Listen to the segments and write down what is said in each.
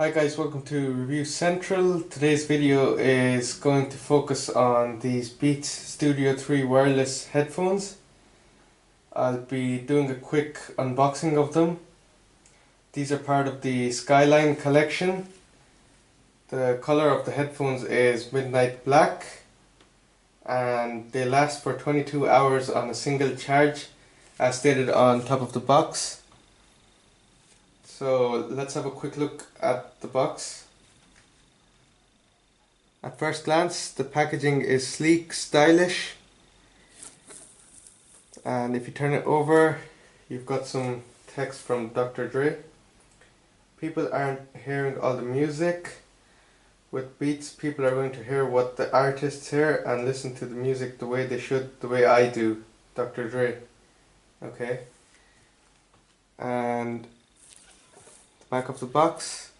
Hi guys, welcome to Review Central. Today's video is going to focus on these Beats Studio 3 wireless headphones. I'll be doing a quick unboxing of them. These are part of the SKYLINE collection. The color of the headphones is midnight black and they last for 22 hours on a single charge as stated on top of the box. So let's have a quick look at the box. At first glance, the packaging is sleek, stylish, and if you turn it over, you've got some text from Dr. Dre. People aren't hearing all the music. With Beats, people are going to hear what the artists hear and listen to the music the way they should, the way I do, Dr. Dre. Okay. And back of the box.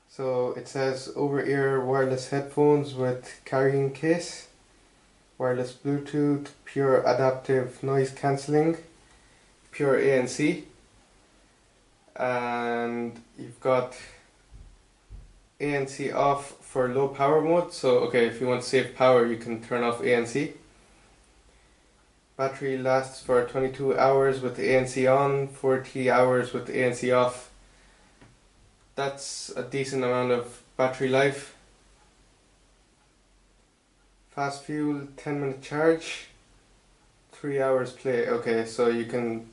So it says over-ear wireless headphones with carrying case, wireless Bluetooth, pure adaptive noise cancelling, pure ANC, and you've got ANC off for low power mode. So okay, if you want to save power, you can turn off ANC. Battery lasts for 22 hours with the ANC on, 40 hours with the ANC off. That's a decent amount of battery life. Fast fuel, 10-minute charge, 3 hours play. Okay, so you can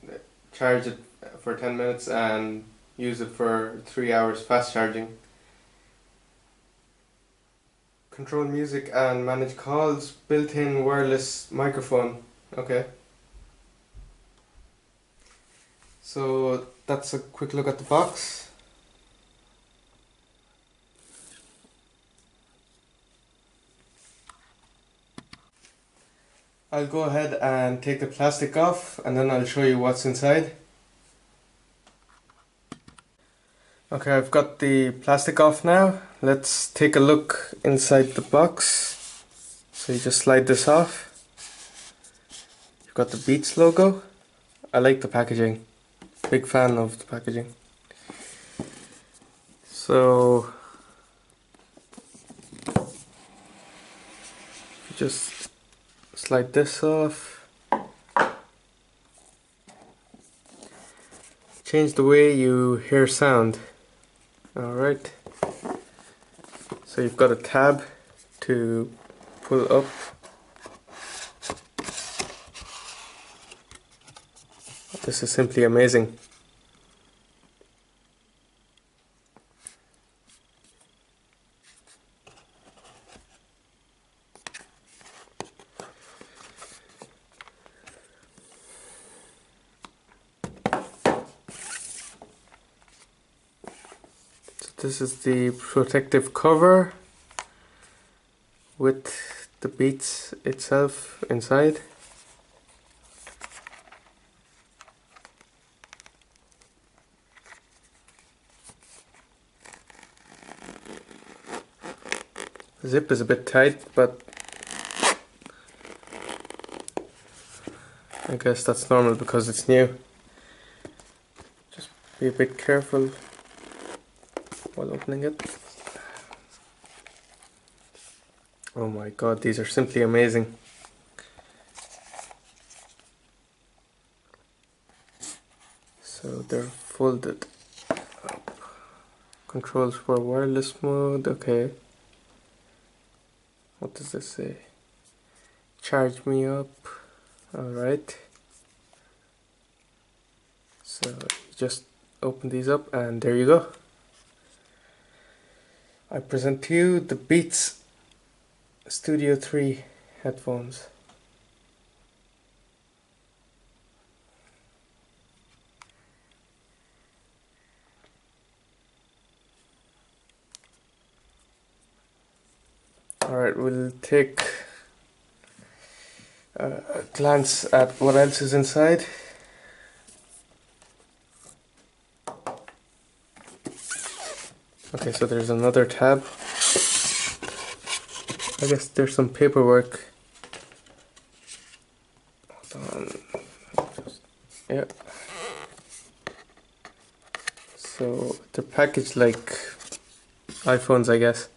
charge it for 10 minutes and use it for 3 hours fast charging. Control music and manage calls, built-in wireless microphone. Okay, so that's a quick look at the box. I'll go ahead and take the plastic off and then I'll show you what's inside. Okay, I've got the plastic off now. Let's take a look inside the box. So you just slide this off. Got the Beats logo. I like the packaging. Big fan of the packaging. So just slide this off. Change the way you hear sound. Alright. So you've got a tab to pull up. This is simply amazing. So this is the protective cover with the Beats itself inside. Zip is a bit tight, but I guess that's normal because it's new. Just be a bit careful while opening it. Oh my god, these are simply amazing. So they're folded up. Controls for wireless mode, okay. What does this say? Charge me up. Alright. So you just open these up and there you go. I present to you the Beats Studio 3 headphones. Alright, we'll take a glance at what else is inside. Okay, so there's another tab. I guess there's some paperwork. Hold on. Yeah. So they're packaged like iPhones, I guess.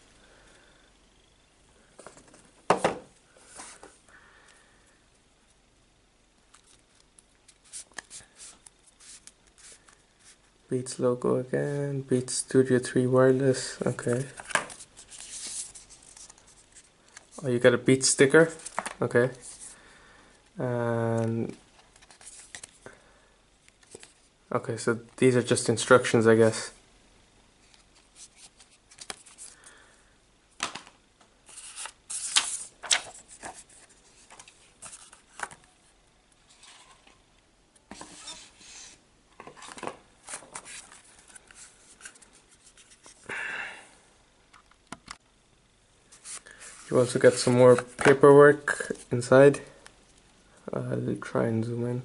Beats logo again, Beats Studio 3 wireless, okay. Oh, you got a Beats sticker, okay. And okay, so these are just instructions, I guess. You also get some more paperwork inside. I'll try and zoom in.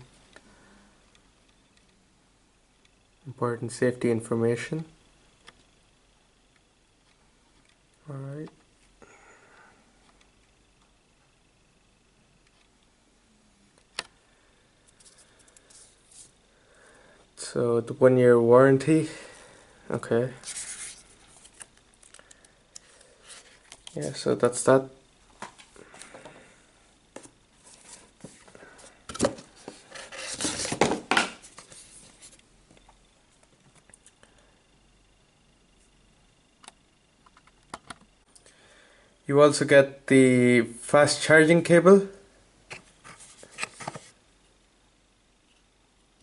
Important safety information. Alright. So the 1-year warranty. Okay. Yeah, so that's that. You also get the fast charging cable.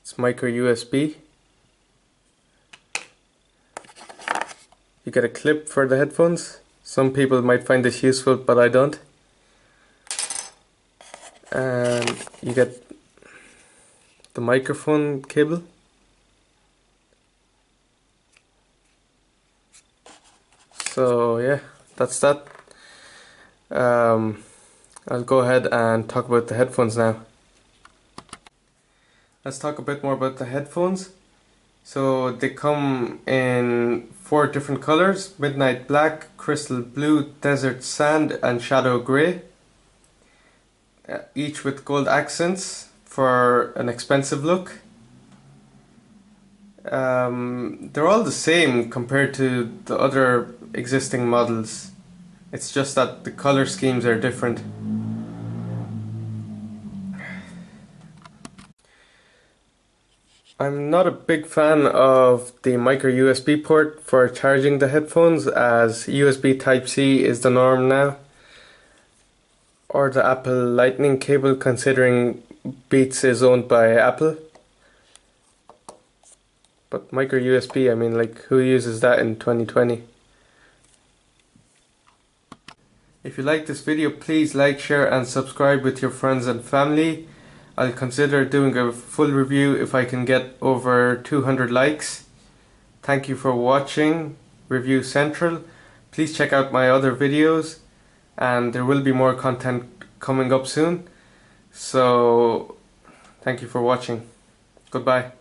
It's micro USB. You get a clip for the headphones. Some people might find this useful, but I don't. And you get the microphone cable. So yeah, that's that. I'll go ahead and talk about the headphones now. Let's talk a bit more about the headphones. So they come in 4 different colors: midnight black, crystal blue, desert sand, and shadow grey. Each with gold accents for an expensive look. They're all the same compared to the other existing models. It's just that the color schemes are different. I'm not a big fan of the micro USB port for charging the headphones, as USB Type-C is the norm now, or the Apple Lightning cable, considering Beats is owned by Apple. But micro USB, I mean, like, who uses that in 2020? If you like this video, please like, share and subscribe with your friends and family. I'll consider doing a full review if I can get over 200 likes. Thank you for watching Review Central. Please check out my other videos, and there will be more content coming up soon. So thank you for watching. Goodbye.